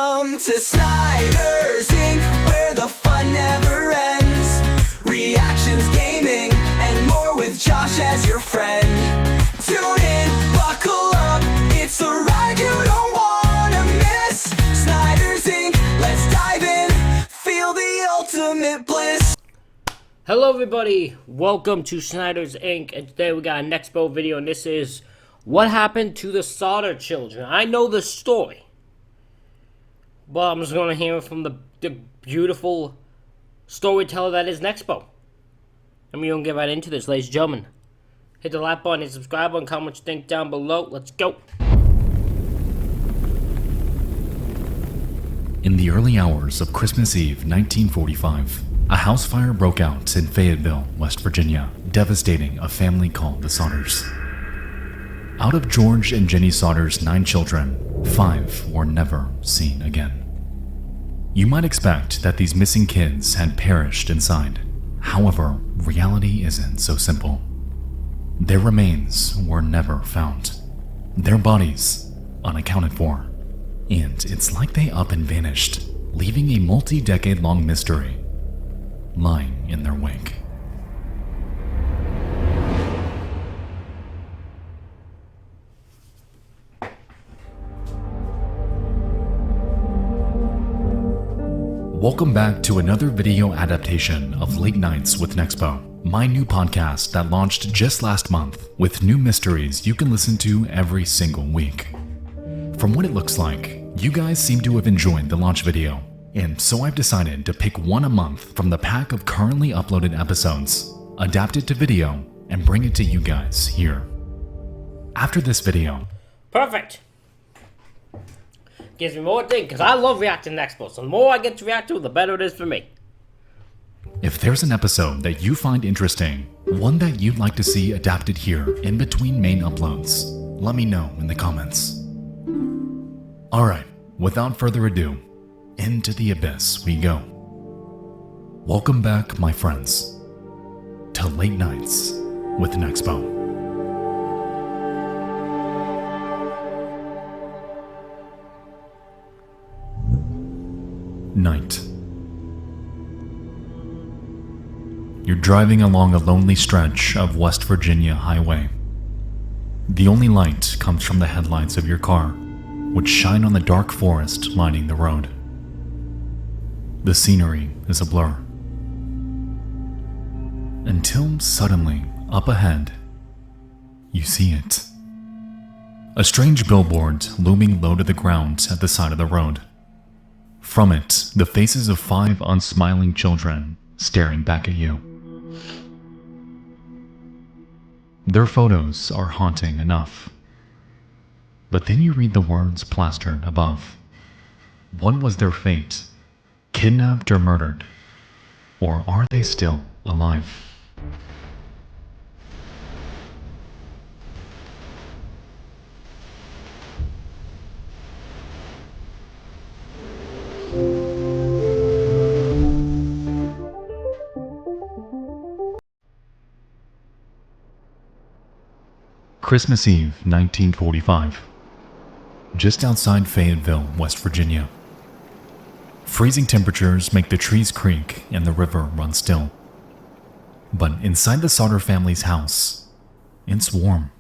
Welcome to Snyder's Inc., where the fun never ends. Reactions, gaming, and more with Josh as your friend. Tune in, buckle up, it's a ride you don't wanna miss. Snyder's Inc., let's dive in, feel the ultimate bliss. Hello everybody, welcome to Snyder's Inc. And today we got a Nexpo video, and this is what happened to the Sodder children. I know the story, but I'm just going to hear it from the beautiful storyteller that is Nexpo. And we're going to get right into this, ladies and gentlemen. Hit the like button and subscribe button, comment what you think down below. Let's go. In the early hours of Christmas Eve 1945, a house fire broke out in Fayetteville, West Virginia, devastating a family called the Sodders. Out of George and Jenny Sodder's 9 children, 5 were never seen again. You might expect that these missing kids had perished inside. However, reality isn't so simple. Their remains were never found. Their bodies unaccounted for. And it's like they up and vanished, leaving a multi-decade-long mystery lying in their wake. Welcome back to another video adaptation of Late Nights with Nexpo, my new podcast that launched just last month with new mysteries you can listen to every single week. From what it looks like, you guys seem to have enjoyed the launch video, and so I've decided to pick one a month from the pack of currently uploaded episodes, adapt it to video, and bring it to you guys here. After this video, Perfect. Gives me more to think, because I love reacting to Nexpo. So the more I get to react to, the better it is for me. if there's an episode that you find interesting, one that you'd like to see adapted here in between main uploads, let me know in the comments. Alright, without further ado, into the abyss we go. Welcome back, my friends, to Late Nights with Nexpo. Night. You're driving along a lonely stretch of West Virginia highway. The only light comes from the headlights of your car, which shine on the dark forest lining the road. The scenery is a blur. Until suddenly, up ahead, you see it. A strange billboard looming low to the ground at the side of the road. From it, the faces of 5 unsmiling children staring back at you. Their photos are haunting enough. But then you read the words plastered above. What was their fate? Kidnapped or murdered? Or are they still alive? Christmas Eve, 1945. Just outside Fayetteville, West Virginia. Freezing temperatures make the trees creak and the river run still. But inside the Sodder family's house, it's warm.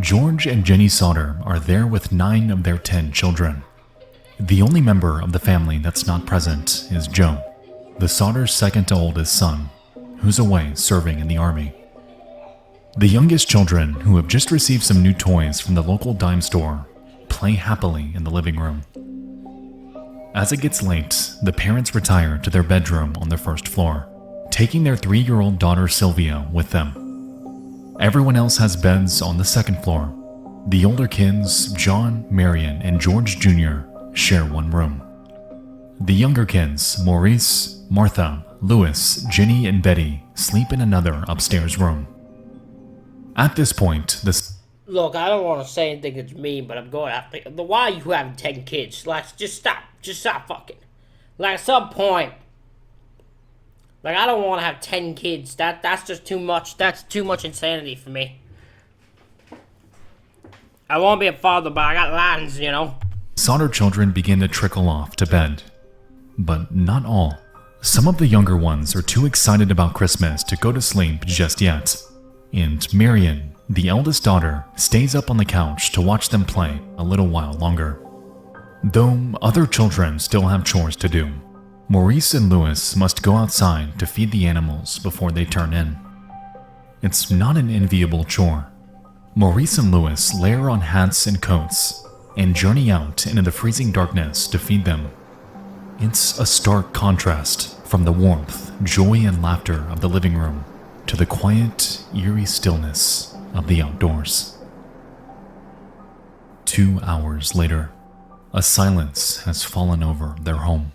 George and Jenny Sodder are there with 9 of their 10 children. The only member of the family that's not present is Joe, the Sodder's second to oldest son, who's away serving in the army. The youngest children, who have just received some new toys from the local dime store, play happily in the living room. As it gets late, the parents retire to their bedroom on the first floor, taking their 3-year-old daughter Sylvia with them. Everyone else has beds on the second floor. The older kids, John, Marion, and George Jr., share one room. The younger kids, Maurice, Martha, Louis, Jenny, and Betty, sleep in another upstairs room. At this point, Look, I don't want to say anything that's mean, but I'm going to have to... Why are you having 10 kids? Like, just stop. Just stop fucking. Like, at some point... Like, I don't want to have 10 kids. That's just too much. That's too much insanity for me. I want to be a father, but I got lines, you know? Sodder children begin to trickle off to bed. But not all. Some of the younger ones are too excited about Christmas to go to sleep just yet. And Marion, the eldest daughter, stays up on the couch to watch them play a little while longer. Though other children still have chores to do, Maurice and Louis must go outside to feed the animals before they turn in. It's not an enviable chore. Maurice and Louis layer on hats and coats and journey out into the freezing darkness to feed them. It's a stark contrast from the warmth, joy, and laughter of the living room to the quiet, eerie stillness of the outdoors. 2 hours later, a silence has fallen over their home.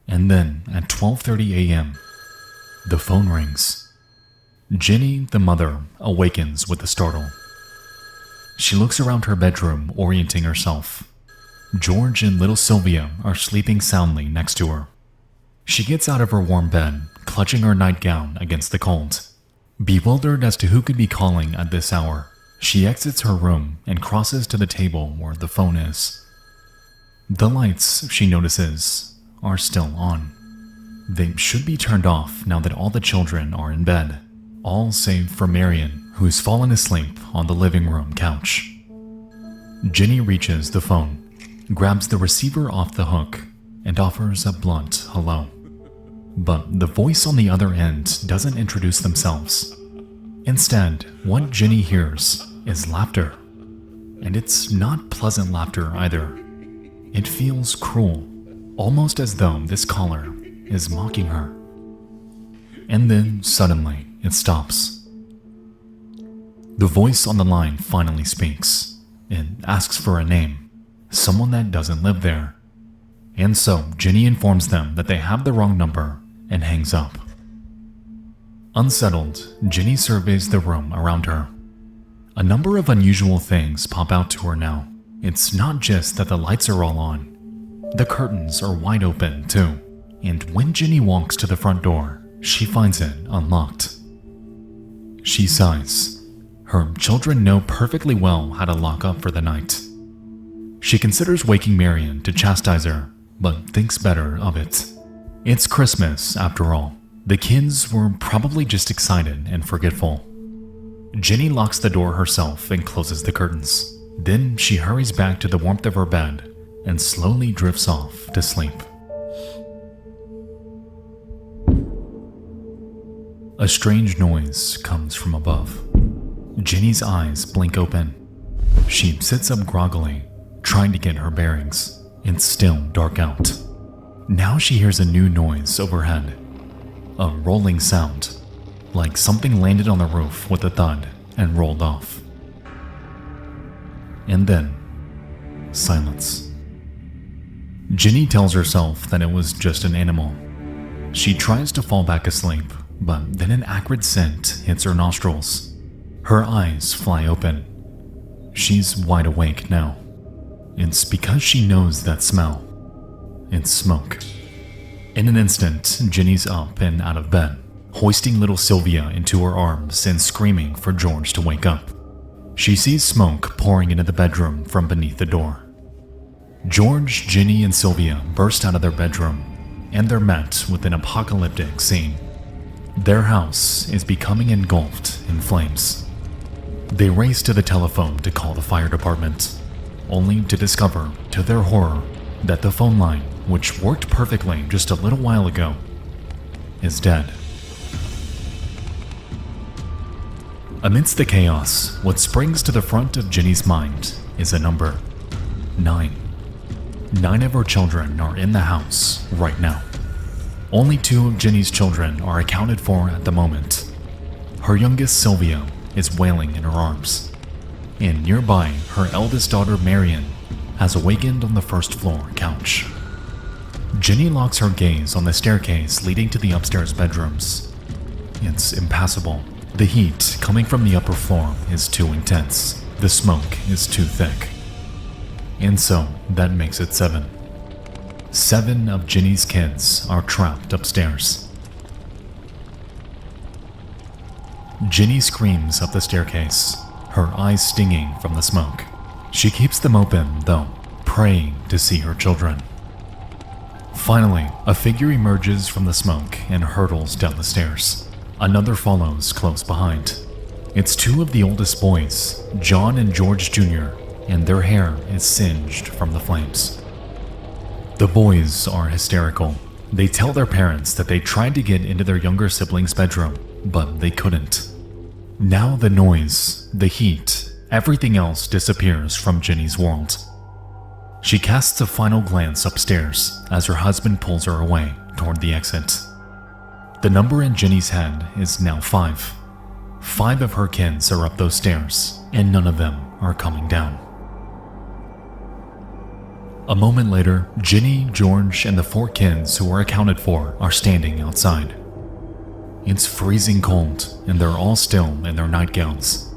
And then, at 12:30 a.m., the phone rings. Jenny, the mother, awakens with a startle. She looks around her bedroom, orienting herself. George and little Sylvia are sleeping soundly next to her. She gets out of her warm bed, clutching her nightgown against the cold. Bewildered as to who could be calling at this hour, she exits her room and crosses to the table where the phone is. The lights, she notices, are still on. They should be turned off now that all the children are in bed, all save for Marion, who's fallen asleep on the living room couch. Jenny reaches the phone, grabs the receiver off the hook, and offers a blunt hello. But the voice on the other end doesn't introduce themselves. Instead, what Jenny hears is laughter. And it's not pleasant laughter either. It feels cruel, almost as though this caller is mocking her. And then, suddenly, it stops. The voice on the line finally speaks. It asks for a name, someone that doesn't live there. And so, Jenny informs them that they have the wrong number and hangs up. Unsettled, Jenny surveys the room around her. A number of unusual things pop out to her now. It's not just that the lights are all on. The curtains are wide open, too. And when Jenny walks to the front door, she finds it unlocked. She sighs. Her children know perfectly well how to lock up for the night. She considers waking Marion to chastise her, but thinks better of it. It's Christmas, after all. The kids were probably just excited and forgetful. Jenny locks the door herself and closes the curtains. Then she hurries back to the warmth of her bed and slowly drifts off to sleep. A strange noise comes from above. Jenny's eyes blink open. She sits up groggily, trying to get her bearings. It's still dark out. Now she hears a new noise overhead. A rolling sound, like something landed on the roof with a thud and rolled off. And then, silence. Jenny tells herself that it was just an animal. She tries to fall back asleep, but then an acrid scent hits her nostrils. Her eyes fly open. She's wide awake now. It's because she knows that smell. It's smoke. In an instant, Jenny's up and out of bed, hoisting little Sylvia into her arms and screaming for George to wake up. She sees smoke pouring into the bedroom from beneath the door. George, Jenny, and Sylvia burst out of their bedroom, and they're met with an apocalyptic scene. Their house is becoming engulfed in flames. They race to the telephone to call the fire department, only to discover, to their horror, that the phone line, which worked perfectly just a little while ago, is dead. Amidst the chaos, what springs to the front of Jenny's mind is a number: 9. 9 of her children are in the house right now. Only 2 of Jenny's children are accounted for at the moment. Her youngest, Sylvia, is wailing in her arms. And nearby, her eldest daughter, Marion, has awakened on the first floor couch. Jenny locks her gaze on the staircase leading to the upstairs bedrooms. It's impassable. The heat coming from the upper floor is too intense. The smoke is too thick. And so, that makes it 7. 7 of Jenny's kids are trapped upstairs. Jenny screams up the staircase, her eyes stinging from the smoke. She keeps them open, though, praying to see her children. Finally, a figure emerges from the smoke and hurtles down the stairs. Another follows close behind. It's two of the oldest boys, John and George Jr., and their hair is singed from the flames. The boys are hysterical. They tell their parents that they tried to get into their younger sibling's bedroom, but they couldn't. Now the noise, the heat, everything else disappears from Ginny's world. She casts a final glance upstairs as her husband pulls her away toward the exit. The number in Ginny's head is now 5. 5 of her kids are up those stairs, and none of them are coming down. A moment later, Ginny, George, and the 4 kids who are accounted for are standing outside. It's freezing cold, and they're all still in their nightgowns.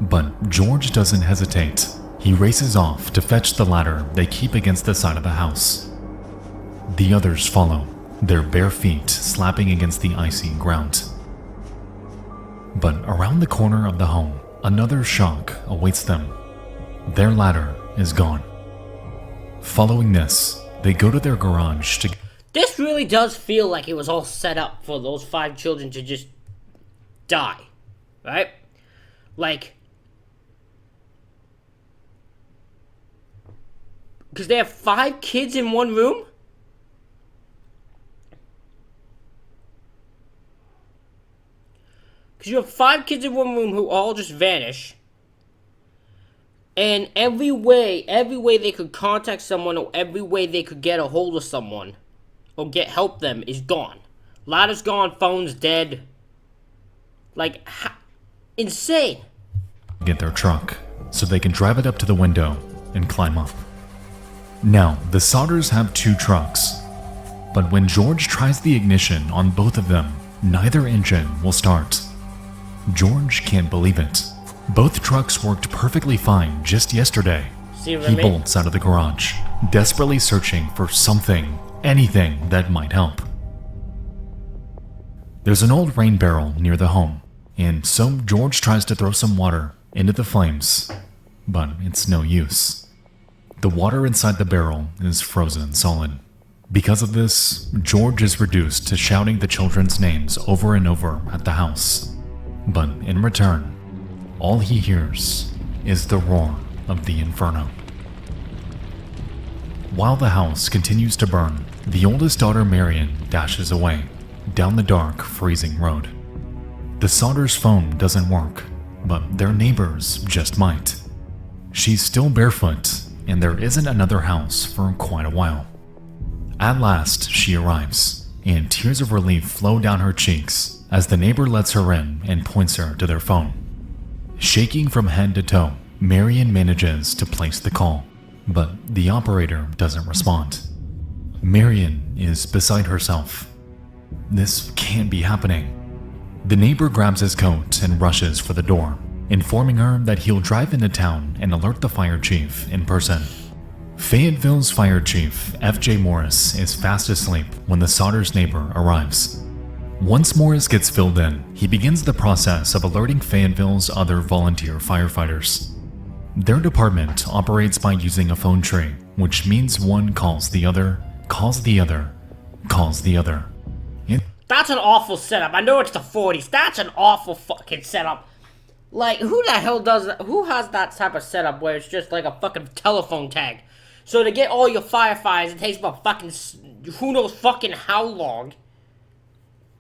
But George doesn't hesitate. He races off to fetch the ladder they keep against the side of the house. The others follow, their bare feet slapping against the icy ground. But around the corner of the home, another shock awaits them. Their ladder is gone. Following this, they go to their garage to... This really does feel like it was all set up for those 5 children to just die, right? Like, because they have 5 kids in one room? Because you have 5 kids in one room who all just vanish. And every way they could contact someone, or every way they could get a hold of someone or help them is gone. Ladder's gone, phone's dead. Like, insane. Get their truck so they can drive it up to the window and climb up. Now, the Sodders have 2 trucks, but when George tries the ignition on both of them, neither engine will start. George can't believe it. Both trucks worked perfectly fine just yesterday. See what I He mean? bolts out of the garage, desperately searching for something, anything that might help. There's an old rain barrel near the home, and so George tries to throw some water into the flames, but it's no use. The water inside the barrel is frozen solid. Because of this, George is reduced to shouting the children's names over and over at the house. But in return, all he hears is the roar of the inferno. While the house continues to burn, the oldest daughter Marion dashes away down the dark, freezing road. The Sodders' phone doesn't work, but their neighbors just might. She's still barefoot, and there isn't another house for quite a while. At last, she arrives, and tears of relief flow down her cheeks as the neighbor lets her in and points her to their phone. Shaking from head to toe, Marion manages to place the call, but the operator doesn't respond. Marion is beside herself. This can't be happening. The neighbor grabs his coat and rushes for the door, informing her that he'll drive into town and alert the fire chief in person. Fayetteville's fire chief, F.J. Morris, is fast asleep when the Sodders' neighbor arrives. Once Morris gets filled in, he begins the process of alerting Fayetteville's other volunteer firefighters. Their department operates by using a phone tree, which means one calls the other, calls the other, calls the other. That's an awful setup. I know it's the 40s. That's an awful fucking setup. Like, who the hell does that? Who has that type of setup where it's just like a fucking telephone tag? So to get all your firefighters, it takes about fucking, who knows fucking how long.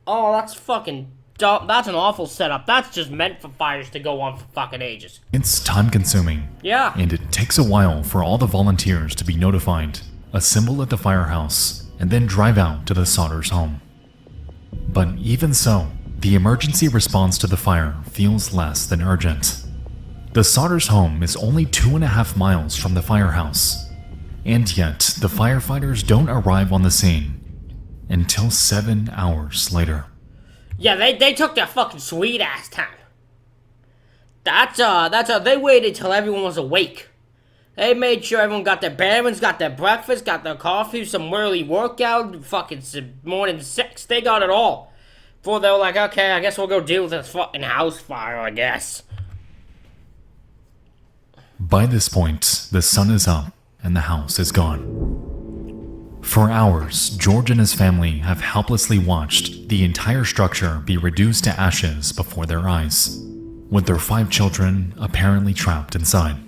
Oh, that's fucking dumb. That's an awful setup. That's just meant for fires to go on for fucking ages. It's time-consuming. Yeah. And it takes a while for all the volunteers to be notified, assemble at the firehouse, and then drive out to the Sodders' home. But even so, the emergency response to the fire feels less than urgent. The Sodders' home is only 2.5 miles from the firehouse, and yet the firefighters don't arrive on the scene until 7 hours later. Yeah, they took their fucking sweet ass time. They waited till everyone was awake. They made sure everyone got their bearings, got their breakfast, got their coffee, some early workout, fucking morning 6. They got it all. Before they were like, okay, I guess we'll go deal with this fucking house fire, I guess. By this point, the sun is up and the house is gone. For hours, George and his family have helplessly watched the entire structure be reduced to ashes before their eyes, with their 5 children apparently trapped inside.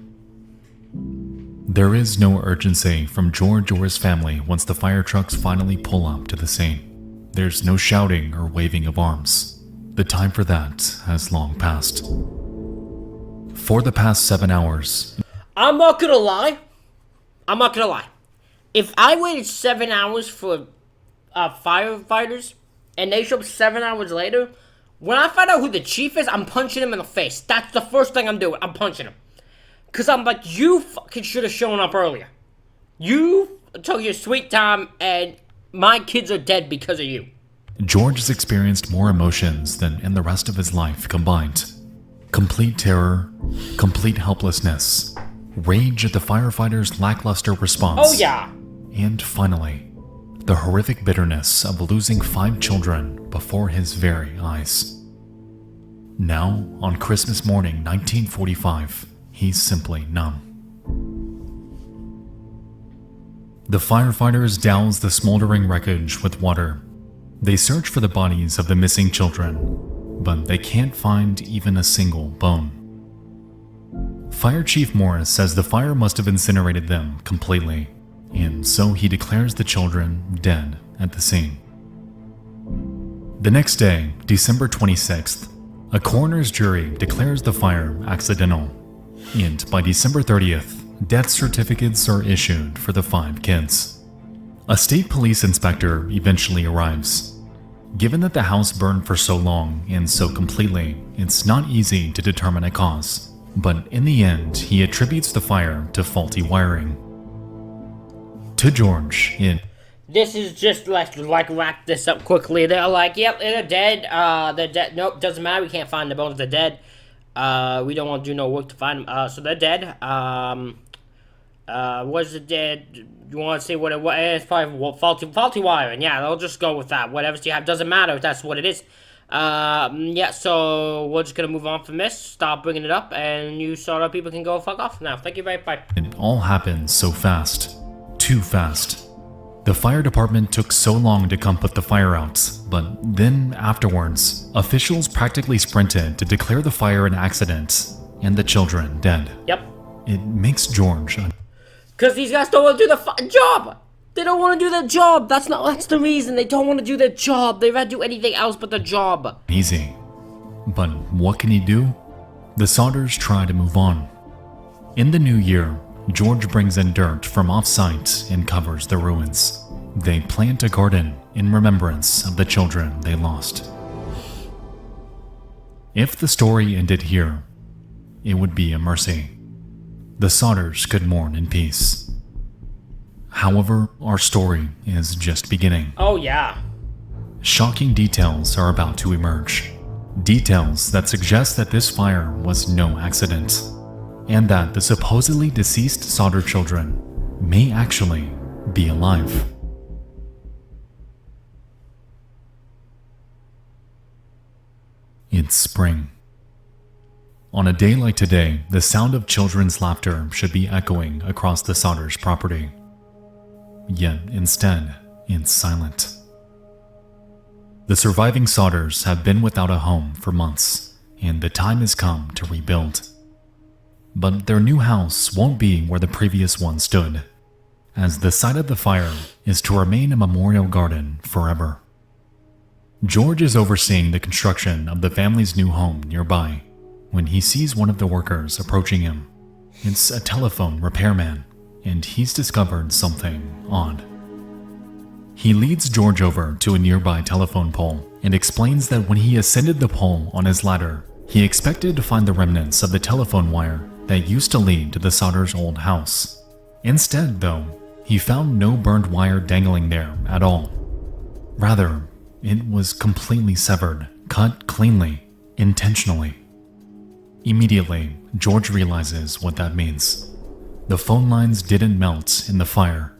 There is no urgency from George or his family once the fire trucks finally pull up to the scene. There's no shouting or waving of arms. The time for that has long passed. For the past 7 hours, I'm not gonna lie. If I waited 7 hours for firefighters and they show up 7 hours later, when I find out who the chief is, I'm punching him in the face. That's the first thing I'm doing. I'm punching him. Because I'm like, you fucking should have shown up earlier. You took your sweet time and my kids are dead because of you. George has experienced more emotions than in the rest of his life combined. Complete terror, complete helplessness, rage at the firefighters' lackluster response. Oh yeah. And finally, the horrific bitterness of losing 5 children before his very eyes. Now, on Christmas morning 1945, he's simply numb. The firefighters douse the smoldering wreckage with water. They search for the bodies of the missing children, but they can't find even a single bone. Fire Chief Morris says the fire must have incinerated them completely, and so he declares the children dead at the scene. The next day, December 26th, a coroner's jury declares the fire accidental, and by December 30th, death certificates are issued for the 5 kids. A state police inspector eventually arrives. Given that the house burned for so long and so completely, it's not easy to determine a cause, but in the end, he attributes the fire to faulty wiring. To George, This is just like wrap this up quickly. They're like, yep, they're dead. They're dead. Nope, doesn't matter. We can't find the bones. They're dead. We don't want to do no work to find them. So they're dead. Was it dead? You want to say what it was? It's probably faulty wiring. Yeah, they'll just go with that. Whatever you have doesn't matter if that's what it is. Yeah, so we're just gonna move on from this. Stop bringing it up, and you sort of people can go fuck off now. Thank you very much. it all happened so fast. Too fast. The fire department took so long to come put the fire out, but then afterwards, officials practically sprinted to declare the fire an accident and the children dead. Yep. It makes George Because these guys don't want to do the fucking job. They don't want to do their job. That's the reason. They don't want to do their job. They'd rather do anything else but the job. uneasy. But what can he do? The Sodders try to move on. In the new year, George brings in dirt from off-site and covers the ruins. They plant a garden in remembrance of the children they lost. If the story ended here, it would be a mercy. The Sodders could mourn in peace. However, our story is just beginning. Oh, yeah. Shocking details are about to emerge. Details that suggest that this fire was no accident, and that the supposedly deceased Sodder children may actually be alive. It's spring. On a day like today, the sound of children's laughter should be echoing across the Sodders' property. Yet instead, it's silent. The surviving Sodders have been without a home for months, and the time has come to rebuild. But their new house won't be where the previous one stood, as the site of the fire is to remain a memorial garden forever. George is overseeing the construction of the family's new home nearby when he sees one of the workers approaching him. It's a telephone repairman, and he's discovered something odd. He leads George over to a nearby telephone pole and explains that when he ascended the pole on his ladder, he expected to find the remnants of the telephone wire that used to lead to the Sodders' old house. Instead, though, he found no burned wire dangling there at all. Rather, it was completely severed, cut cleanly, intentionally. Immediately, George realizes what that means. The phone lines didn't melt in the fire.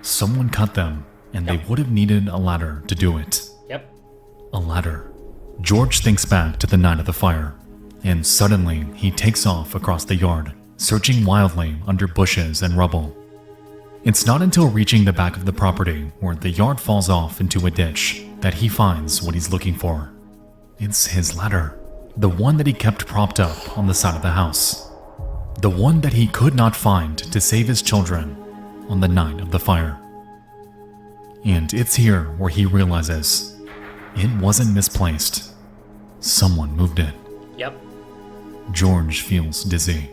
Someone cut them, and they would have needed a ladder to do it. Yep. A ladder. George thinks back to the night of the fire, and suddenly he takes off across the yard, searching wildly under bushes and rubble. It's not until reaching the back of the property where the yard falls off into a ditch that he finds what he's looking for. It's his ladder, the one that he kept propped up on the side of the house. The one that he could not find to save his children on the night of the fire. And it's here where he realizes it wasn't misplaced. Someone moved it. Yep. George feels dizzy,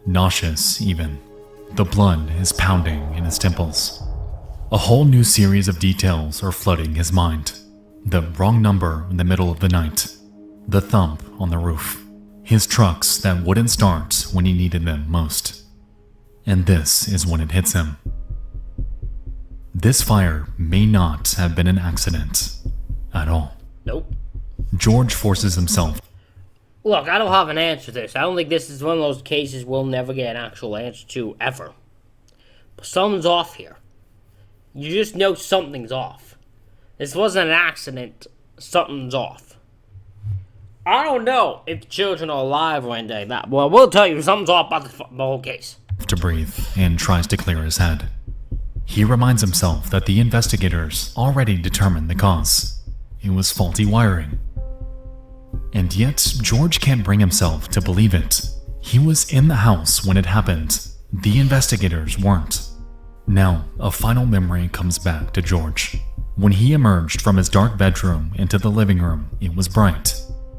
nauseous even. The blood is pounding in his temples. A whole new series of details are flooding his mind. The wrong number in the middle of the night. The thump on the roof. His trucks that wouldn't start when he needed them most. And this is when it hits him. This fire may not have been an accident at all. Nope. George forces himself. Look, I don't have an answer to this. I don't think this is one of those cases we'll never get an actual answer to, ever. But something's off here. You just know something's off. This wasn't an accident. Something's off. I don't know if the children are alive or anything like that. Well, I will tell you something's off about the whole case. To breathe and tries to clear his head. He reminds himself that the investigators already determined the cause. It was faulty wiring. And yet, George can't bring himself to believe it. He was in the house when it happened. The investigators weren't. Now, a final memory comes back to George. When he emerged from his dark bedroom into the living room, it was bright.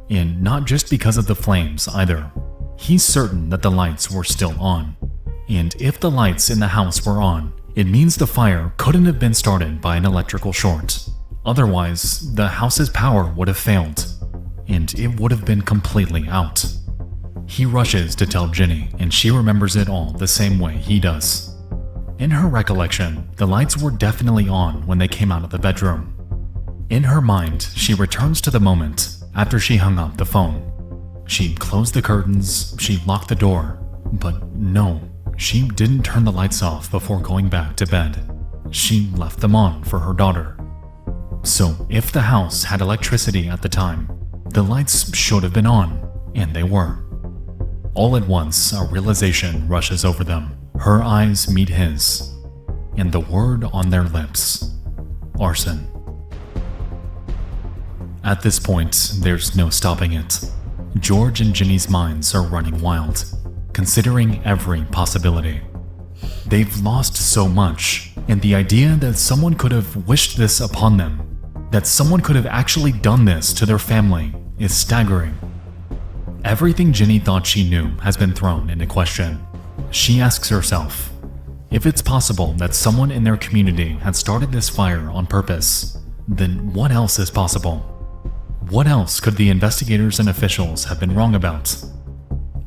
And not just because of the flames either. He's certain that the lights were still on. And if the lights in the house were on, it means the fire couldn't have been started by an electrical short. Otherwise, the house's power would have failed, and it would have been completely out. He rushes to tell Ginny, and she remembers it all the same way he does. In her recollection, the lights were definitely on when they came out of the bedroom. In her mind, she returns to the moment after she hung up the phone. She closed the curtains, she locked the door, but no, she didn't turn the lights off before going back to bed. She left them on for her daughter. So if the house had electricity at the time, the lights should have been on, and they were. All at once, a realization rushes over them. Her eyes meet his, and the word on their lips: arson. At this point, there's no stopping it. George and Ginny's minds are running wild, considering every possibility. They've lost so much, and the idea that someone could have wished this upon them, that someone could have actually done this to their family, is staggering. Everything Ginny thought she knew has been thrown into question. She asks herself, if it's possible that someone in their community had started this fire on purpose, then what else is possible? What else could the investigators and officials have been wrong about?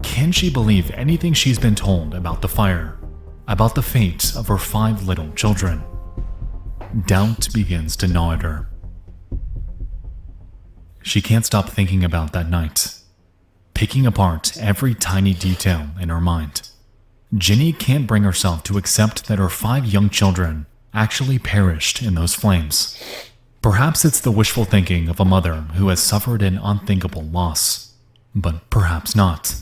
Can she believe anything she's been told about the fire? About the fate of her 5 little children? Doubt begins to gnaw at her. She can't stop thinking about that night, picking apart every tiny detail in her mind. Ginny can't bring herself to accept that her 5 young children actually perished in those flames. Perhaps it's the wishful thinking of a mother who has suffered an unthinkable loss, but perhaps not.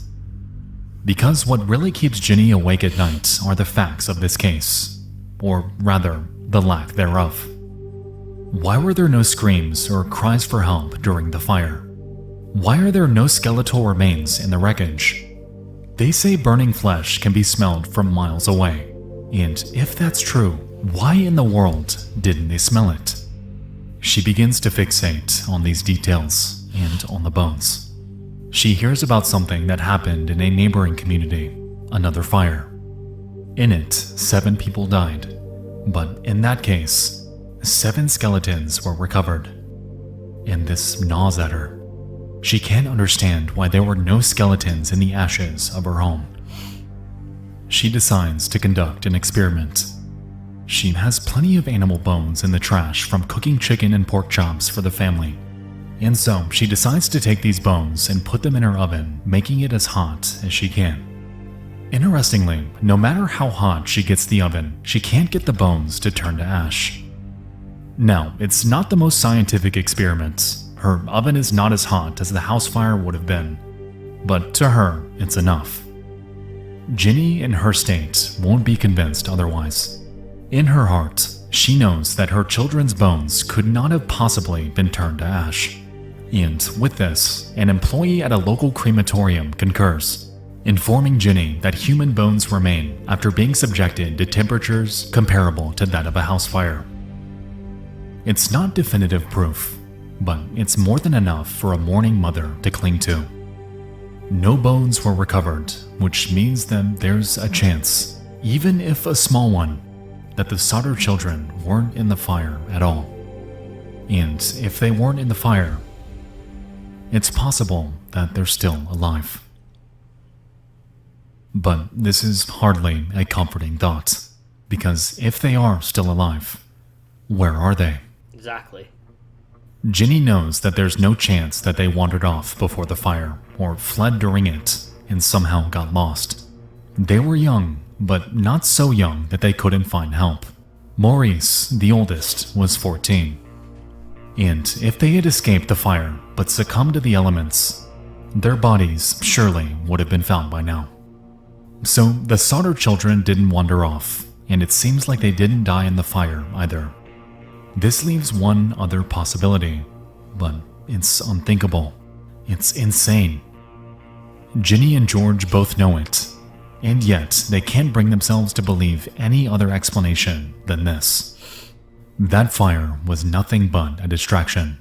Because what really keeps Ginny awake at night are the facts of this case, or rather, the lack thereof. Why were there no screams or cries for help during the fire? Why are there no skeletal remains in the wreckage? They say burning flesh can be smelled from miles away, and if that's true, why in the world didn't they smell it? She begins to fixate on these details and on the bones. She hears about something that happened in a neighboring community, another fire. In it, 7 people died, but in that case, 7 skeletons were recovered. And this gnaws at her. She can't understand why there were no skeletons in the ashes of her home. She decides to conduct an experiment. She has plenty of animal bones in the trash from cooking chicken and pork chops for the family. And so she decides to take these bones and put them in her oven, making it as hot as she can. Interestingly, no matter how hot she gets the oven, she can't get the bones to turn to ash. Now, it's not the most scientific experiment. Her oven is not as hot as the house fire would have been, but to her, it's enough. Ginny, in her state, won't be convinced otherwise. In her heart, she knows that her children's bones could not have possibly been turned to ash. And with this, an employee at a local crematorium concurs, informing Ginny that human bones remain after being subjected to temperatures comparable to that of a house fire. It's not definitive proof, but it's more than enough for a mourning mother to cling to. No bones were recovered, which means that there's a chance, even if a small one, that the Sodder children weren't in the fire at all. And if they weren't in the fire, it's possible that they're still alive. But this is hardly a comforting thought, because if they are still alive, where are they? Exactly. Ginny knows that there's no chance that they wandered off before the fire or fled during it and somehow got lost. They were young, but not so young that they couldn't find help. Maurice, the oldest, was 14. And if they had escaped the fire but succumbed to the elements, their bodies surely would have been found by now. So the Sodder children didn't wander off, and it seems like they didn't die in the fire either. This leaves one other possibility, but it's unthinkable. It's insane. Ginny and George both know it, and yet they can't bring themselves to believe any other explanation than this. That fire was nothing but a distraction,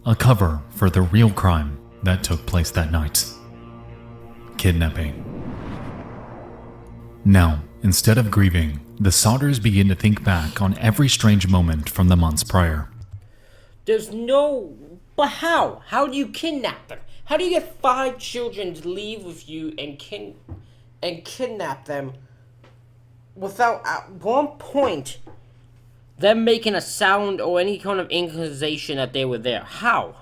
a cover for the real crime that took place that night. Kidnapping. Now, instead of grieving, the Sodders begin to think back on every strange moment from the months prior. There's no... But how? How do you kidnap them? How do you get 5 children to leave with you and kidnap them without, at one point, them making a sound or any kind of inclination that they were there? How?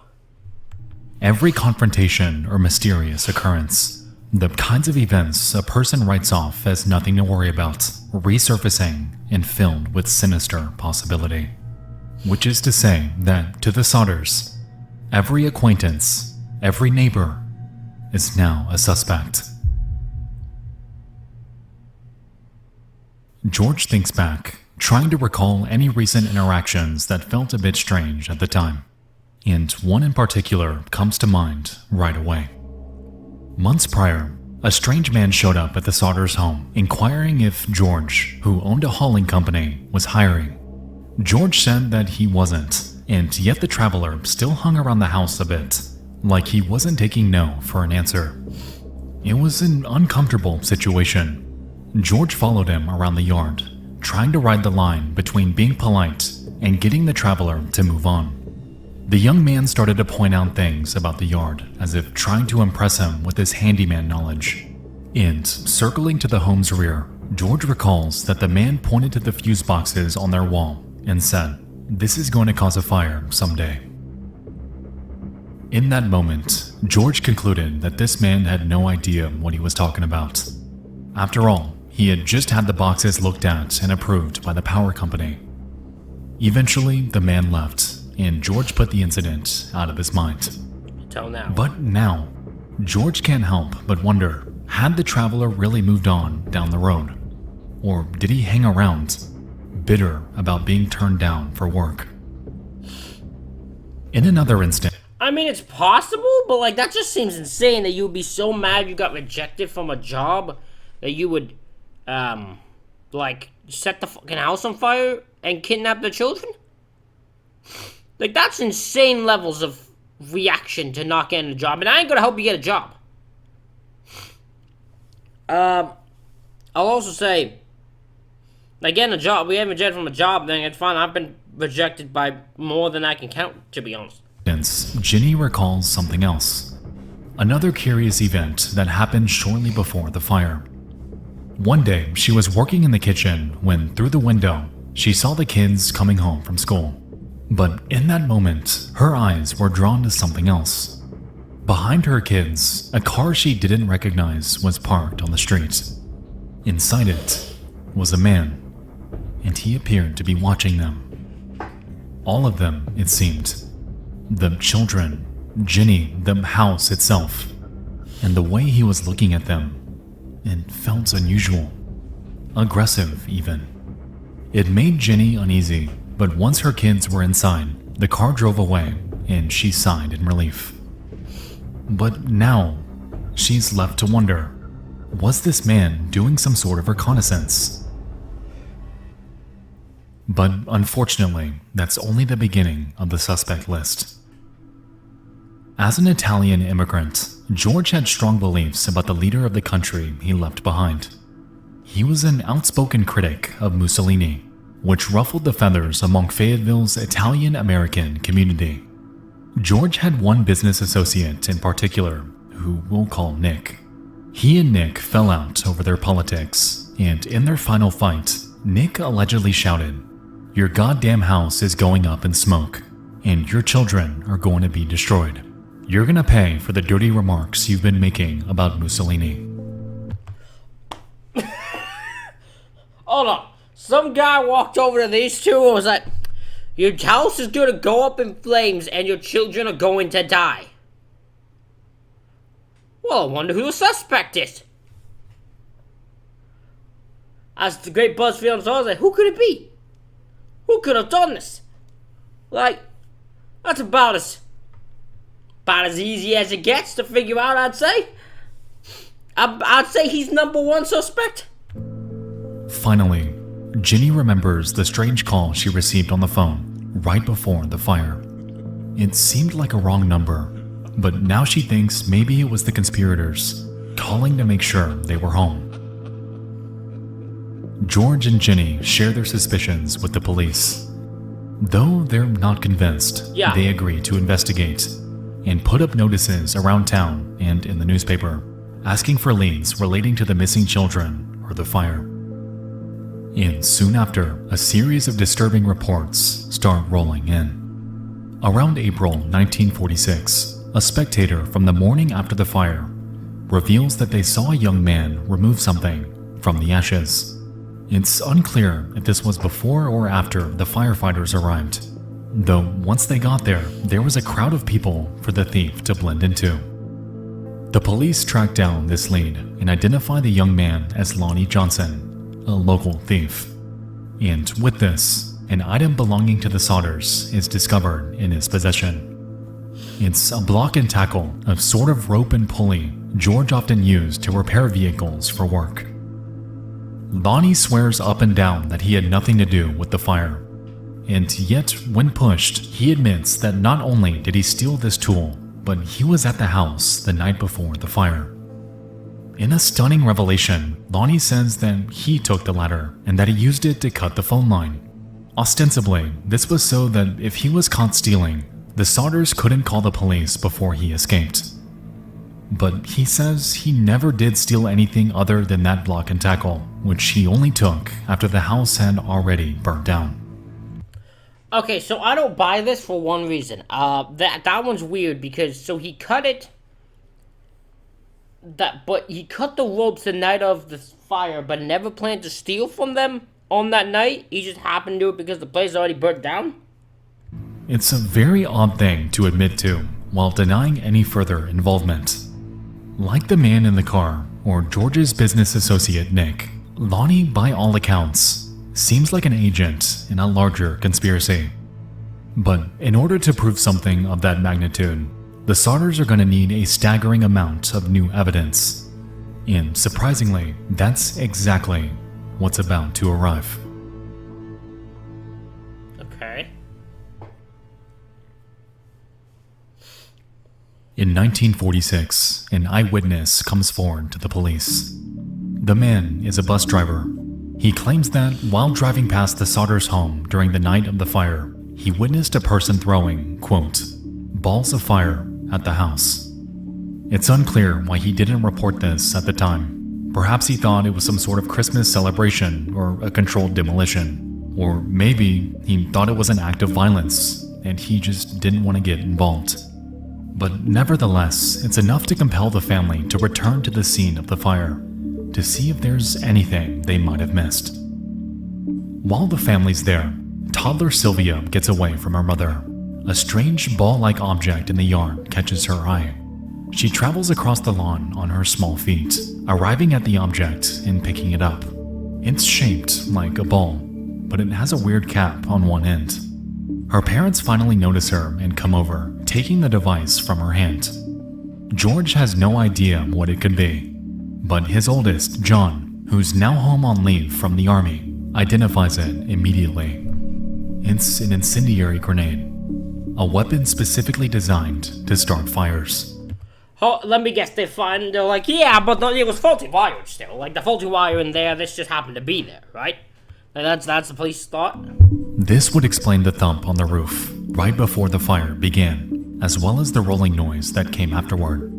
Every confrontation or mysterious occurrence, the kinds of events a person writes off as nothing to worry about, resurfacing and filled with sinister possibility. Which is to say that to the Sodders, every acquaintance, every neighbor, is now a suspect. George thinks back, trying to recall any recent interactions that felt a bit strange at the time, and one in particular comes to mind right away. Months prior, a strange man showed up at the Sodders' home, inquiring if George, who owned a hauling company, was hiring. George said that he wasn't, and yet the traveler still hung around the house a bit, like he wasn't taking no for an answer. It was an uncomfortable situation. George followed him around the yard, trying to ride the line between being polite and getting the traveler to move on. The young man started to point out things about the yard, as if trying to impress him with his handyman knowledge. And, circling to the home's rear, George recalls that the man pointed to the fuse boxes on their wall and said, "This is going to cause a fire someday." In that moment, George concluded that this man had no idea what he was talking about. After all, he had just had the boxes looked at and approved by the power company. Eventually, the man left, and George put the incident out of his mind. Until now. But now, George can't help but wonder, had the traveler really moved on down the road? Or did he hang around, bitter about being turned down for work? In another instant, I mean, it's possible, but like that just seems insane that you would be so mad you got rejected from a job that you would, like, set the fucking house on fire and kidnap the children? Like, that's insane levels of reaction to not getting a job, and I ain't gonna help you get a job. I'll also say, like, getting a job, we haven't rejected from a job thing, it's fine. I've been rejected by more than I can count, to be honest. Ginny recalls something else. Another curious event that happened shortly before the fire. One day, she was working in the kitchen when, through the window, she saw the kids coming home from school. But in that moment, her eyes were drawn to something else. Behind her kids, a car she didn't recognize was parked on the street. Inside it was a man, and he appeared to be watching them. All of them, it seemed. The children, Ginny, the house itself, and the way he was looking at them. and felt unusual. Aggressive, even. It made Ginny uneasy, but once her kids were inside, the car drove away and she sighed in relief. But now, she's left to wonder, was this man doing some sort of reconnaissance? But unfortunately, that's only the beginning of the suspect list. As an Italian immigrant, George had strong beliefs about the leader of the country he left behind. He was an outspoken critic of Mussolini, which ruffled the feathers among Fayetteville's Italian-American community. George had one business associate in particular, who we'll call Nick. He and Nick fell out over their politics, and in their final fight, Nick allegedly shouted, "Your goddamn house is going up in smoke, and your children are going to be destroyed. You're gonna pay for the dirty remarks you've been making about Mussolini." Hold on. Some guy walked over to these two and was like, "Your house is gonna go up in flames and your children are going to die." Well, I wonder who the suspect is. As the great BuzzFeed, I was like, who could it be? Who could have done this? Like, that's about as easy as it gets to figure out, I'd say. I'd say he's number one suspect. Finally, Ginny remembers the strange call she received on the phone right before the fire. It seemed like a wrong number, but now she thinks maybe it was the conspirators calling to make sure they were home. George and Ginny share their suspicions with the police. Though they're not convinced, they agree to investigate and put up notices around town and in the newspaper, asking for leads relating to the missing children or the fire. And soon after, a series of disturbing reports start rolling in. Around April 1946, a spectator from the morning after the fire reveals that they saw a young man remove something from the ashes. It's unclear if this was before or after the firefighters arrived, though once they got there, there was a crowd of people for the thief to blend into. The police tracked down this lead and identified the young man as Lonnie Johnson, a local thief. And with this, an item belonging to the Sodders is discovered in his possession. It's a block and tackle, a sort of rope and pulley George often used to repair vehicles for work. Lonnie swears up and down that he had nothing to do with the fire. And yet, when pushed, he admits that not only did he steal this tool, but he was at the house the night before the fire. In a stunning revelation, Lonnie says that he took the ladder and that he used it to cut the phone line. Ostensibly, this was so that if he was caught stealing, the Sodders couldn't call the police before he escaped. But he says he never did steal anything other than that block and tackle, which he only took after the house had already burnt down. Okay, so I don't buy this for one reason. That one's weird because so he cut it. But he cut the ropes the night of the fire, but never planned to steal from them on that night. He just happened to do it because the place already burnt down. It's a very odd thing to admit to, while denying any further involvement. Like the man in the car, or George's business associate Nick, Lonnie, by all accounts, seems like an agent in a larger conspiracy. But in order to prove something of that magnitude, the Sodders are going to need a staggering amount of new evidence. And surprisingly, that's exactly what's about to arrive. Okay. In 1946, an eyewitness comes forward to the police. The man is a bus driver. He claims that while driving past the Sodders' home during the night of the fire, he witnessed a person throwing, quote, balls of fire at the house. It's unclear why he didn't report this at the time. Perhaps he thought it was some sort of Christmas celebration or a controlled demolition. Or maybe he thought it was an act of violence and he just didn't want to get involved. But nevertheless, it's enough to compel the family to return to the scene of the fire to see if there's anything they might have missed. While the family's there, toddler Sylvia gets away from her mother. A strange ball-like object in the yard catches her eye. She travels across the lawn on her small feet, arriving at the object and picking it up. It's shaped like a ball, but it has a weird cap on one end. Her parents finally notice her and come over, taking the device from her hand. George has no idea what it could be, but his oldest, John, who's now home on leave from the army, identifies it immediately. It's an incendiary grenade, a weapon specifically designed to start fires. Oh, let me guess, they're like, yeah, but it was faulty wire still. Like, the faulty wire in there, this just happened to be there, right? That's the police thought? This would explain the thump on the roof right before the fire began, as well as the rolling noise that came afterward.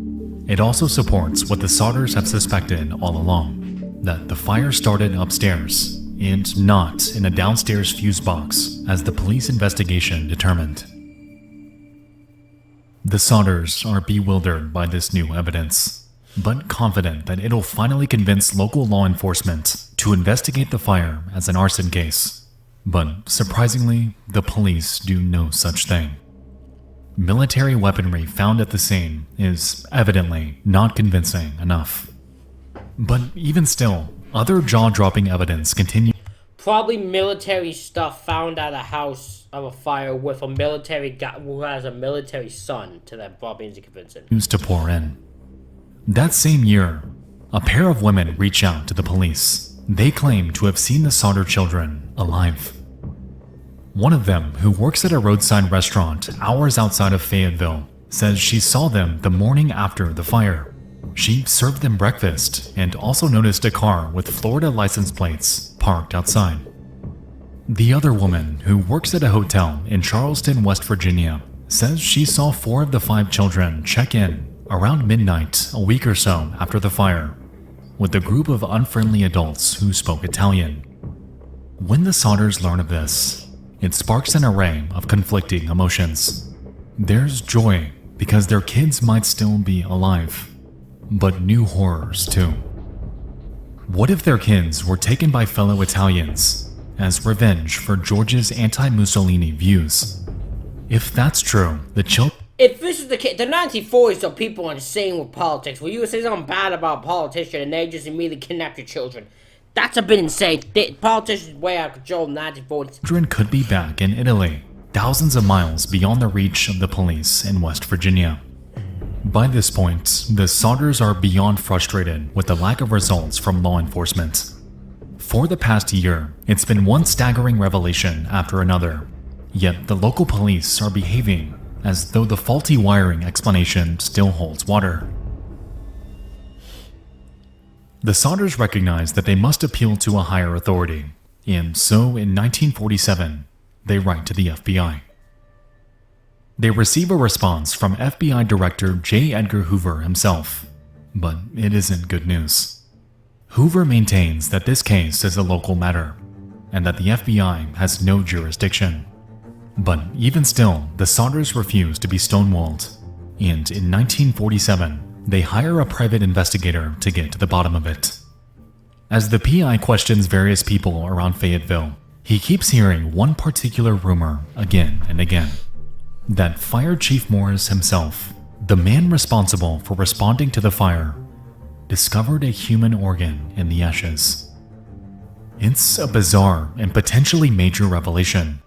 It also supports what the Sodders have suspected all along, that the fire started upstairs and not in a downstairs fuse box, as the police investigation determined. The Sodders are bewildered by this new evidence, but confident that it'll finally convince local law enforcement to investigate the fire as an arson case. But surprisingly, the police do no such thing. Military weaponry found at the scene is evidently not convincing enough. But even still, other jaw-dropping evidence continues Probably military stuff found at a house of a fire with a military guy who has a military son to that probably isn't convincing. to pour in. That same year, a pair of women reach out to the police. They claim to have seen the Sodder children alive. One of them, who works at a roadside restaurant hours outside of Fayetteville, says she saw them the morning after the fire. She served them breakfast and also noticed a car with Florida license plates parked outside. The other woman, who works at a hotel in Charleston, West Virginia, says she saw 4 of the 5 children check in around midnight a week or so after the fire, with a group of unfriendly adults who spoke Italian. When the Sodders learn of this, it sparks an array of conflicting emotions. There's joy because their kids might still be alive, but new horrors too. What if their kids were taken by fellow Italians as revenge for George's anti-Mussolini views? If that's true, the children... If this is the case, the 1940s, so people are insane with politics. Where you would say something bad about a politician and they just immediately kidnap your children. That's a bit insane. Politicians way out of control in the 1940s. Children could be back in Italy, thousands of miles beyond the reach of the police in West Virginia. By this point, the Sodders are beyond frustrated with the lack of results from law enforcement. For the past year, it's been one staggering revelation after another, yet the local police are behaving as though the faulty wiring explanation still holds water. The Sodders recognize that they must appeal to a higher authority, and so in 1947, they write to the FBI. They receive a response from FBI Director J. Edgar Hoover himself, but it isn't good news. Hoover maintains that this case is a local matter, and that the FBI has no jurisdiction. But even still, the Sodders refuse to be stonewalled, and in 1947, they hire a private investigator to get to the bottom of it. As the PI questions various people around Fayetteville, he keeps hearing one particular rumor again and again. That Fire Chief Morris himself, the man responsible for responding to the fire, discovered a human organ in the ashes. It's a bizarre and potentially major revelation.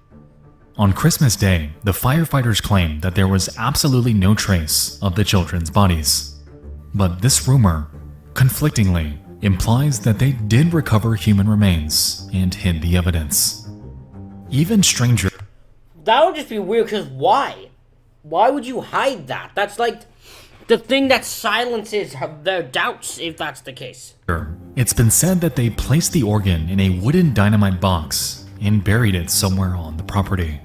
On Christmas Day, the firefighters claimed that there was absolutely no trace of the children's bodies. But this rumor, conflictingly, implies that they did recover human remains and hid the evidence. Even stranger. That would just be weird, because why? Why would you hide that? That's like the thing that silences their doubts, if that's the case. It's been said that they placed the organ in a wooden dynamite box and buried it somewhere on the property.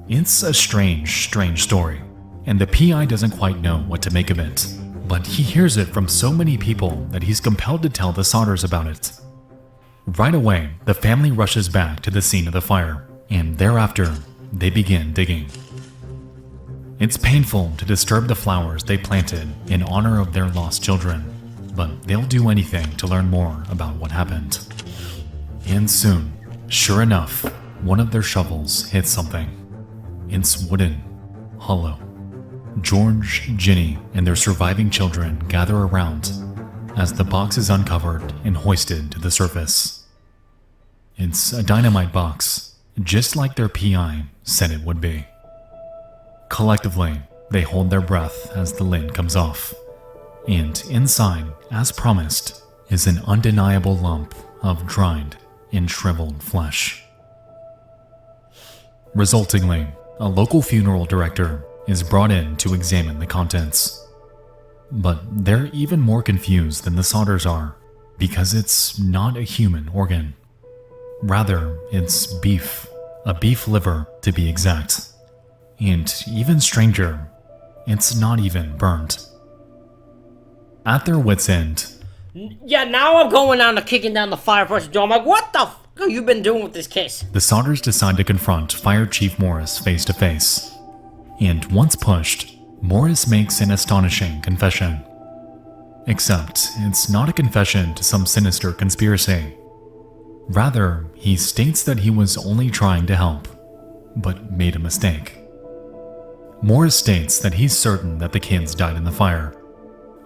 It's a strange story, and the PI doesn't quite know what to make of it, but he hears it from so many people that he's compelled to tell the Sodders about it. Right away, the family rushes back to the scene of the fire, and thereafter, they begin digging. It's painful to disturb the flowers they planted in honor of their lost children, but they'll do anything to learn more about what happened. And soon, sure enough, one of their shovels hits something. It's wooden, hollow. George, Ginny, and their surviving children gather around as the box is uncovered and hoisted to the surface. It's a dynamite box, just like their PI said it would be. Collectively, they hold their breath as the lid comes off, and inside, as promised, is an undeniable lump of dried and shriveled flesh. Resultingly, a local funeral director is brought in to examine the contents. But they're even more confused than the Sodders are, because it's not a human organ. Rather, it's beef, a beef liver to be exact. And even stranger, it's not even burnt. At their wits' end, Yeah, now I'm going down to kicking down the firefighter's door. I'm like, what the f have you been doing with this case? the Sodders decide to confront Fire Chief Morris face to face. And once pushed, Morris makes an astonishing confession. Except, it's not a confession to some sinister conspiracy. Rather, he states that he was only trying to help, but made a mistake. Morris states that he's certain that the kids died in the fire,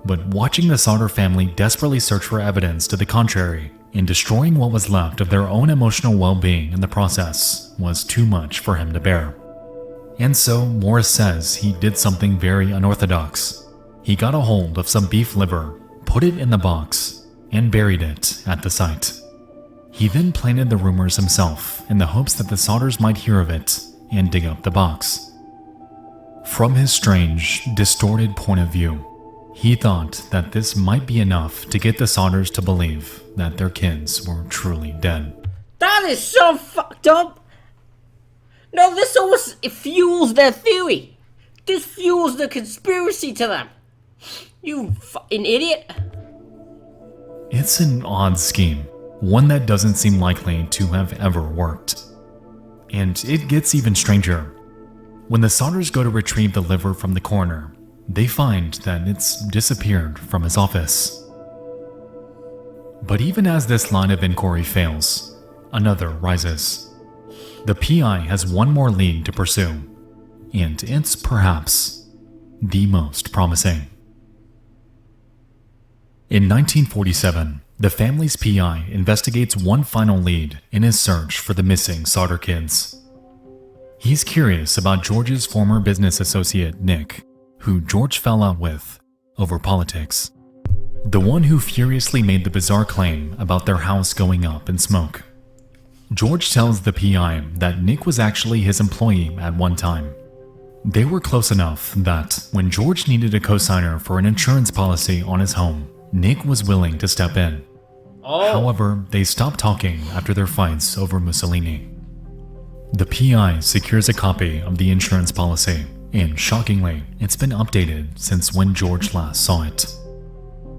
but watching the Sodder family desperately search for evidence to the contrary and destroying what was left of their own emotional well-being in the process was too much for him to bear. And so Morris says he did something very unorthodox. He got a hold of some beef liver, put it in the box, and buried it at the site. He then planted the rumors himself in the hopes that the Sodders might hear of it and dig up the box. From his strange, distorted point of view, he thought that this might be enough to get the Sodders to believe that their kids were truly dead. That is so fucked up. No, this almost fuels their theory. This fuels the conspiracy to them. You fucking idiot. It's an odd scheme, one that doesn't seem likely to have ever worked. And it gets even stranger. When the Sodders go to retrieve the liver from the coroner, they find that it's disappeared from his office. But even as this line of inquiry fails, another rises. The PI has one more lead to pursue, and it's perhaps the most promising. In 1947, the family's PI investigates one final lead in his search for the missing Sodder kids. He's curious about George's former business associate, Nick, who George fell out with over politics. The one who furiously made the bizarre claim about their house going up in smoke. George tells the PI that Nick was actually his employee at one time. They were close enough that when George needed a cosigner for an insurance policy on his home, Nick was willing to step in. However, they stopped talking after their fights over Mussolini. The PI secures a copy of the insurance policy, and shockingly, it's been updated since when George last saw it.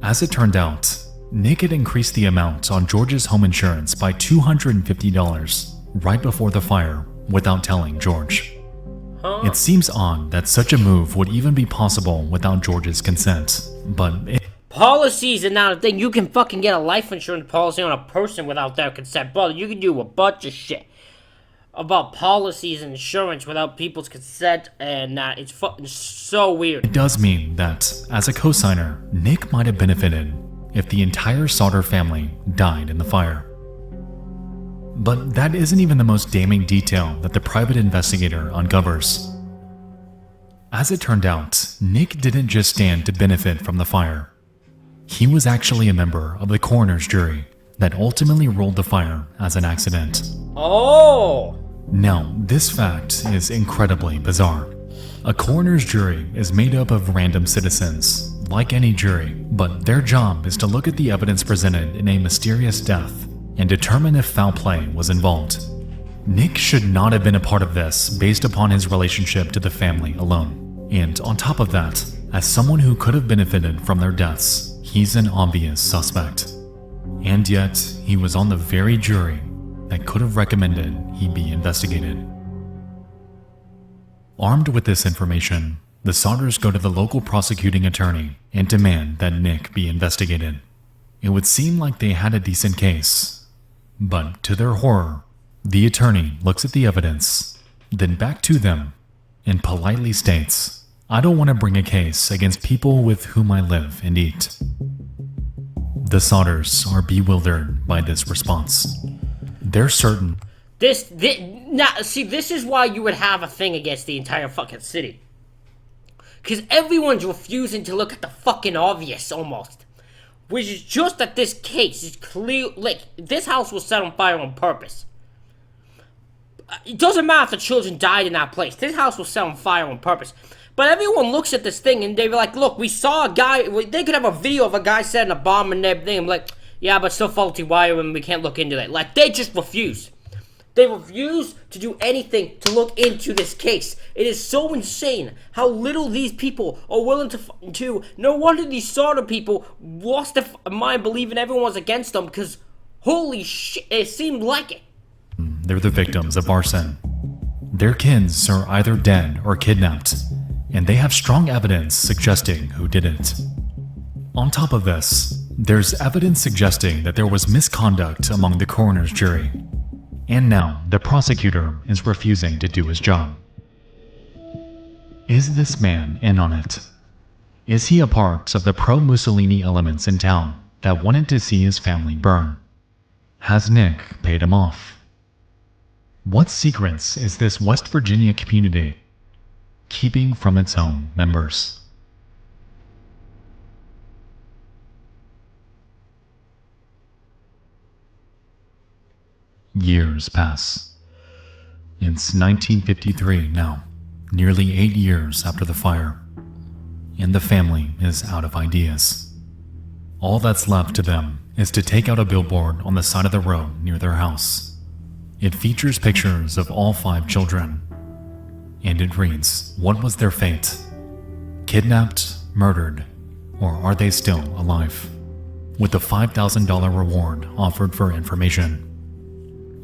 As it turned out, Nick had increased the amount on George's home insurance by $250 right before the fire without telling George. It seems odd that such a move would even be possible without George's consent, but Policies are not a thing. You can fucking get a life insurance policy on a person without their consent, brother. You can do a bunch of shit about policies and insurance without people's consent, and it's fucking so weird. it does mean that, as a cosigner, Nick might have benefited if the entire Sodder family died in the fire. But that isn't even the most damning detail that the private investigator uncovers. As it turned out, Nick didn't just stand to benefit from the fire. He was actually a member of the coroner's jury that ultimately ruled the fire as an accident. Oh! Now, this fact is incredibly bizarre. A coroner's jury is made up of random citizens, like any jury, but their job is to look at the evidence presented in a mysterious death and determine if foul play was involved. Nick should not have been a part of this based upon his relationship to the family alone. And on top of that, as someone who could have benefited from their deaths, he's an obvious suspect. And yet, he was on the very jury that could have recommended he be investigated. Armed with this information, the Sodders go to the local prosecuting attorney and demand that Nick be investigated. It would seem like they had a decent case, but to their horror, the attorney looks at the evidence, then back to them, and politely states, I don't want to bring a case against people with whom I live and eat. The Sodders are bewildered by this response. They're certain. This is why you would have a thing against the entire fucking city. Because everyone's refusing to look at the fucking obvious, almost. Which is just that this case is clear, like, this house was set on fire on purpose. It doesn't matter if the children died in that place. This house was set on fire on purpose. But everyone looks at this thing and they're like, look, we saw a guy, they could have a video of a guy setting a bomb and everything. I'm like, yeah, but still faulty wire and we can't look into that. Like, they just refuse. They refuse to do anything to look into this case. It is so insane how little these people are willing to. No wonder these sort of people lost their mind believing everyone was against them, because holy shit, it seemed like it. They're the victims of arson. Their kids are either dead or kidnapped, and they have strong evidence suggesting who did it. On top of this, there's evidence suggesting that there was misconduct among the coroner's jury. And now, the prosecutor is refusing to do his job. Is this man in on it? Is he a part of the pro-Mussolini elements in town that wanted to see his family burn? Has Nick paid him off? What secrets is this West Virginia community keeping from its own members? Years pass. It's 1953 now, nearly 8 years after the fire, and the family is out of ideas. All that's left to them is to take out a billboard on the side of the road near their house. It features pictures of all 5 children, and it reads, what was their fate? Kidnapped, murdered, or are they still alive? With a $5,000 reward offered for information.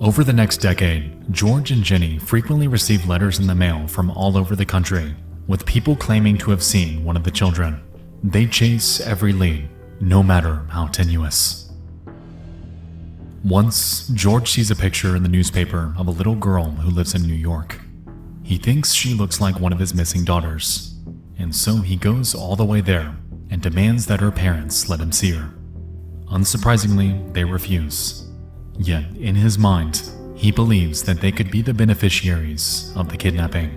Over the next decade, George and Jenny frequently received letters in the mail from all over the country, with people claiming to have seen one of the children. They chase every lead, no matter how tenuous. Once, George sees a picture in the newspaper of a little girl who lives in New York. He thinks she looks like one of his missing daughters, and so he goes all the way there and demands that her parents let him see her. Unsurprisingly, they refuse. Yet, in his mind, he believes that they could be the beneficiaries of the kidnapping.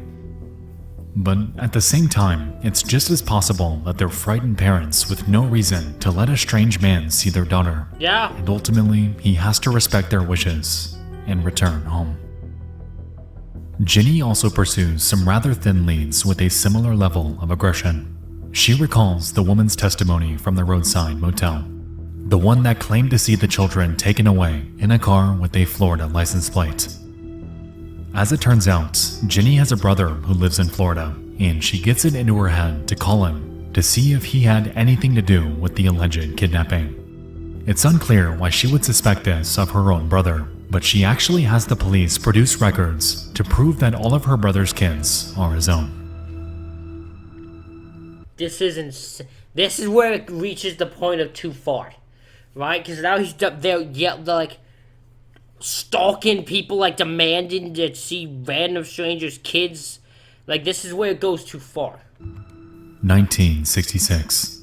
But at the same time, it's just as possible that they're frightened parents with no reason to let a strange man see their daughter. Yeah. And ultimately, he has to respect their wishes and return home. Jenny also pursues some rather thin leads with a similar level of aggression. She recalls the woman's testimony from the roadside motel. The one that claimed to see the children taken away in a car with a Florida license plate. As it turns out, Jenny has a brother who lives in Florida, and she gets it into her head to call him to see if he had anything to do with the alleged kidnapping. It's unclear why she would suspect this of her own brother, but she actually has the police produce records to prove that all of her brother's kids are his own. This is where it reaches the point of too far. Right? Because now he's there, yeah, like, stalking people, like, demanding to see random strangers' kids. Like, this is where it goes too far. 1966.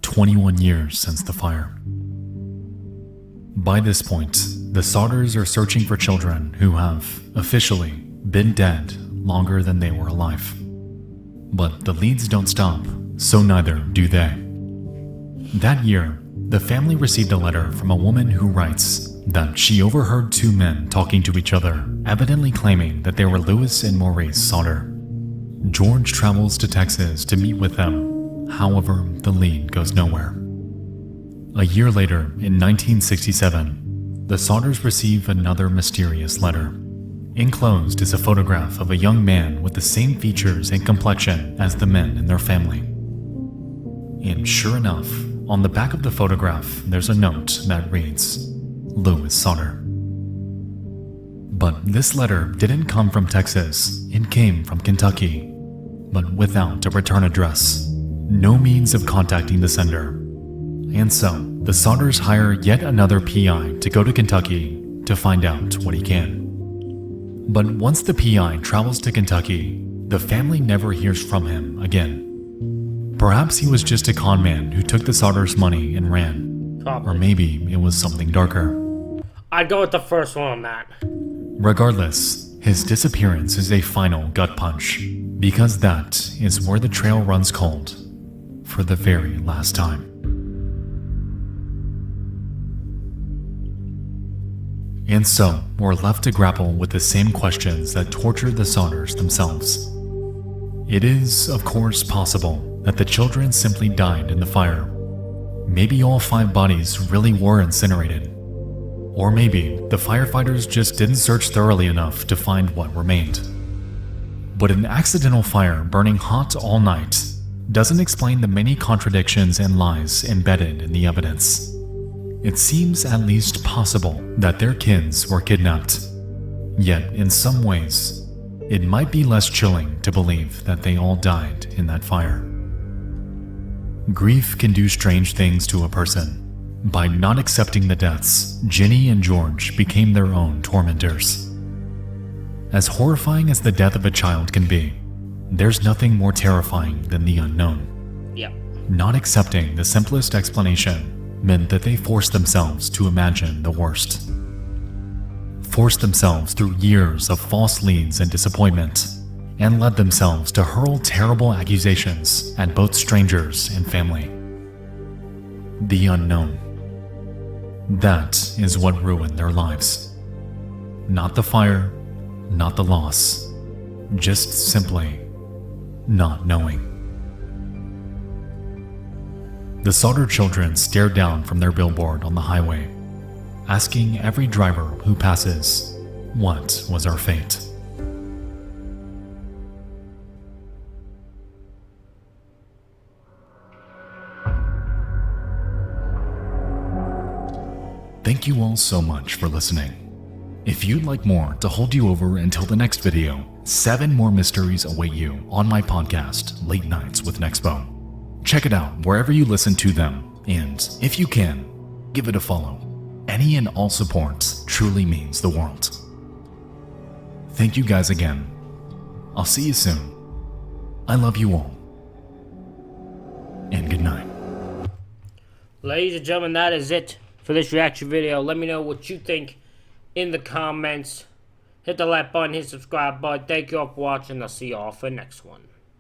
21 years since the fire. By this point, the Sodders are searching for children who have, officially, been dead longer than they were alive. But the leads don't stop, so neither do they. That year, the family received a letter from a woman who writes that she overheard 2 men talking to each other, evidently claiming that they were Louis and Maurice Sodder. George travels to Texas to meet with them. However, the lead goes nowhere. A year later, in 1967, the Sodders receive another mysterious letter. Enclosed is a photograph of a young man with the same features and complexion as the men in their family. And sure enough, on the back of the photograph, there's a note that reads, Louis Sodder. But this letter didn't come from Texas, it came from Kentucky, but without a return address, no means of contacting the sender. And so, the Sodders hire yet another PI to go to Kentucky to find out what he can. But once the PI travels to Kentucky, the family never hears from him again. Perhaps he was just a con man who took the Sodders' money and ran. Probably. Or maybe it was something darker. I'd go with the first one on that. Regardless, his disappearance is a final gut punch, because that is where the trail runs cold for the very last time. And so, we're left to grapple with the same questions that tortured the Sodders themselves. It is, of course, possible that the children simply died in the fire. Maybe all 5 bodies really were incinerated. Or maybe the firefighters just didn't search thoroughly enough to find what remained. But an accidental fire burning hot all night doesn't explain the many contradictions and lies embedded in the evidence. It seems at least possible that their kids were kidnapped. Yet, in some ways, it might be less chilling to believe that they all died in that fire. Grief can do strange things to a person. By not accepting the deaths, Ginny and George became their own tormentors. As horrifying as the death of a child can be, there's nothing more terrifying than the unknown. Yep. Not accepting the simplest explanation meant that they forced themselves to imagine the worst. Forced themselves through years of false leads and disappointment, and led themselves to hurl terrible accusations at both strangers and family. The unknown. That is what ruined their lives. Not the fire, not the loss, just simply not knowing. The Sodder children stared down from their billboard on the highway, asking every driver who passes, what was our fate? Thank you all so much for listening. If you'd like more to hold you over until the next video, 7 more mysteries await you on my podcast, Late Nights with Nexpo. Check it out wherever you listen to them, and if you can, give it a follow. Any and all support truly means the world. Thank you guys again. I'll see you soon. I love you all. And good night. Ladies and gentlemen, that is it for this reaction video. Let me know what you think in the comments. Hit the like button, hit the subscribe button. Thank you all for watching. I'll see you all for the next one.